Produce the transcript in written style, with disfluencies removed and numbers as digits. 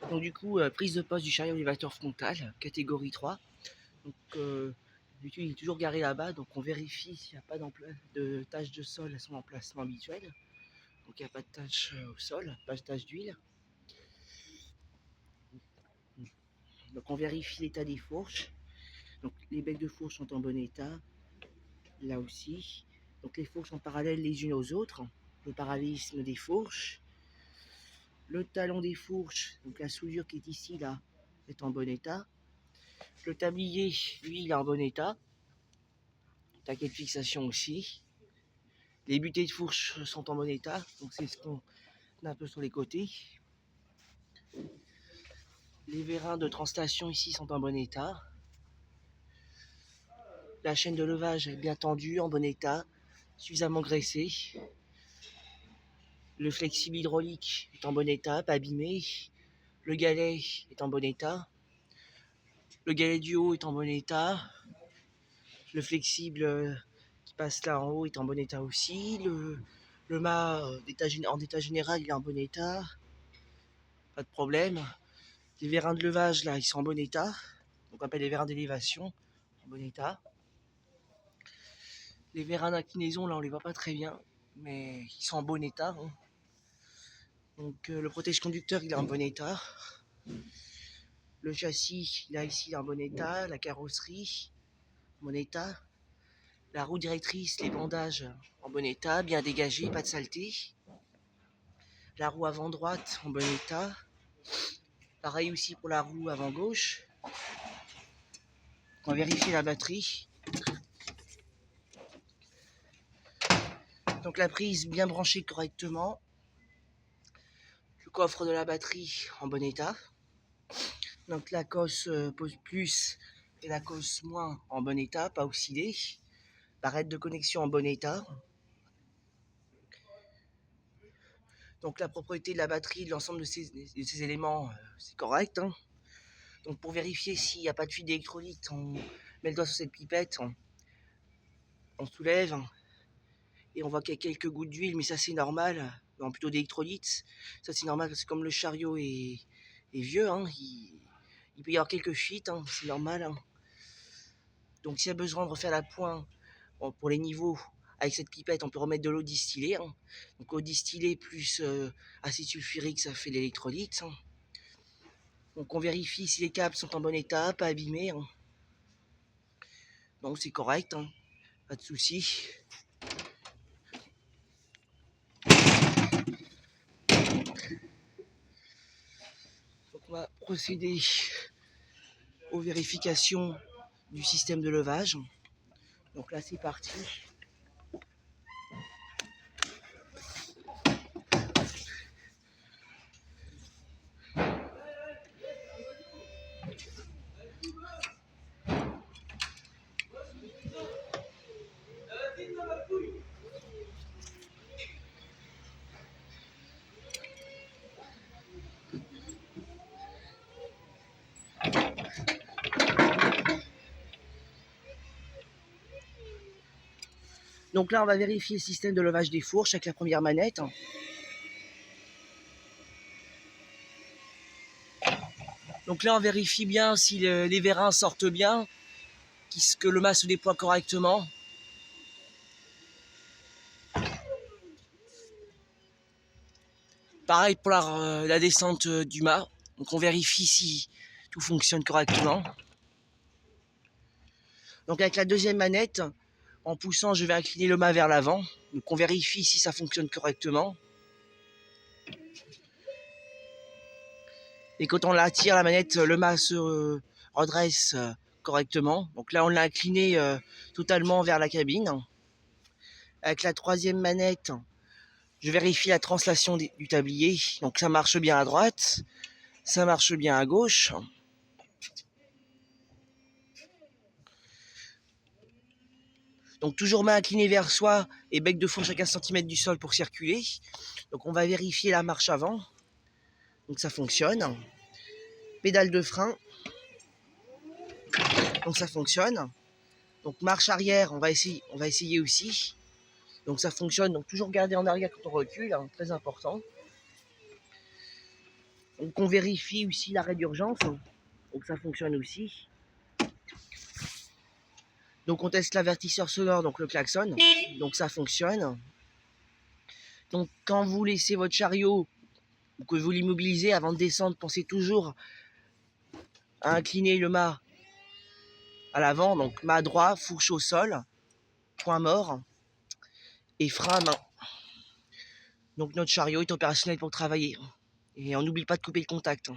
Donc du coup, prise de poste du chariot élévateur frontal, catégorie 3. Donc l'utile est toujours garé là-bas, donc on vérifie s'il n'y a pas de taches de sol à son emplacement habituel. Donc il n'y a pas de taches au sol, pas de taches d'huile. Donc on vérifie l'état des fourches. Donc les becs de fourche sont en bon état, là aussi. Donc les fourches sont parallèles les unes aux autres. Le parallélisme des fourches. Le talon des fourches, donc la soudure qui est ici, là, est en bon état. Le tablier, lui, il est en bon état. Taquet de fixation aussi. Les butées de fourche sont en bon état, donc c'est ce qu'on a un peu sur les côtés. Les vérins de translation ici sont en bon état. La chaîne de levage est bien tendue, en bon état, suffisamment graissée. Le flexible hydraulique est en bon état, pas abîmé. Le galet est en bon état. Le galet du haut est en bon état. Le flexible qui passe là en haut est en bon état aussi. Le mât en état général il est en bon état. Pas de problème. Les vérins de levage là ils sont en bon état. Donc on appelle les vérins d'élévation en bon état. Les vérins d'inclinaison là on les voit pas très bien. Mais ils sont en bon état. Hein. Donc le protège-conducteur il est en bon état. Le châssis là ici il est en bon état. La carrosserie en bon état. La roue directrice, les bandages en bon état, bien dégagés, pas de saleté. La roue avant droite en bon état. Pareil aussi pour la roue avant gauche. On va vérifier la batterie. Donc la prise bien branchée correctement. Le coffre de la batterie en bon état. Donc la cosse plus et la cosse moins en bon état, pas oxydée. Barrette de connexion en bon état. Donc la propriété de la batterie, de l'ensemble de ces éléments, c'est correct. Hein. Donc pour vérifier s'il n'y a pas de fuite d'électrolyte, on met le doigt sur cette pipette, on soulève et on voit qu'il y a quelques gouttes d'huile, mais ça c'est normal, non plutôt d'électrolyte. Ça c'est normal parce que comme le chariot est vieux, hein, il peut y avoir quelques fuites, hein, c'est normal. Hein. Donc s'il y a besoin de refaire la pointe pour les niveaux, avec cette pipette on peut remettre de l'eau distillée. Hein. Donc eau distillée plus acide sulfurique, ça fait de l'électrolyte. Hein. Donc on vérifie si les câbles sont en bon état, pas abîmés. Hein. Donc c'est correct, hein. Pas de souci. Donc on va procéder aux vérifications du système de levage. Donc là c'est parti. Donc là on va vérifier le système de levage des fourches avec la première manette. Donc là on vérifie bien si les vérins sortent bien, que le mât se déploie correctement. Pareil pour la descente du mât. Donc on vérifie si tout fonctionne correctement. Donc avec la deuxième manette, en poussant je vais incliner le mât vers l'avant. Donc on vérifie si ça fonctionne correctement. Et quand on la tire la manette, le mât se redresse correctement. Donc là on l'a incliné totalement vers la cabine. Avec la troisième manette, je vérifie la translation du tablier. Donc ça marche bien à droite, ça marche bien à gauche. Donc toujours main inclinée vers soi et bec de fourche à 15 cm du sol pour circuler. Donc on va vérifier la marche avant. Donc ça fonctionne. Pédale de frein. Donc ça fonctionne. Donc marche arrière, on va essayer aussi. Donc ça fonctionne. Donc toujours garder en arrière quand on recule, hein, très important. Donc on vérifie aussi l'arrêt d'urgence, donc ça fonctionne aussi. Donc on teste l'avertisseur sonore, donc le klaxon, donc ça fonctionne. Donc quand vous laissez votre chariot ou que vous l'immobilisez avant de descendre, pensez toujours à incliner le mât à l'avant, donc mât droit, fourche au sol, point mort et frein à main. Donc notre chariot est opérationnel pour travailler. Et on n'oublie pas de couper le contact.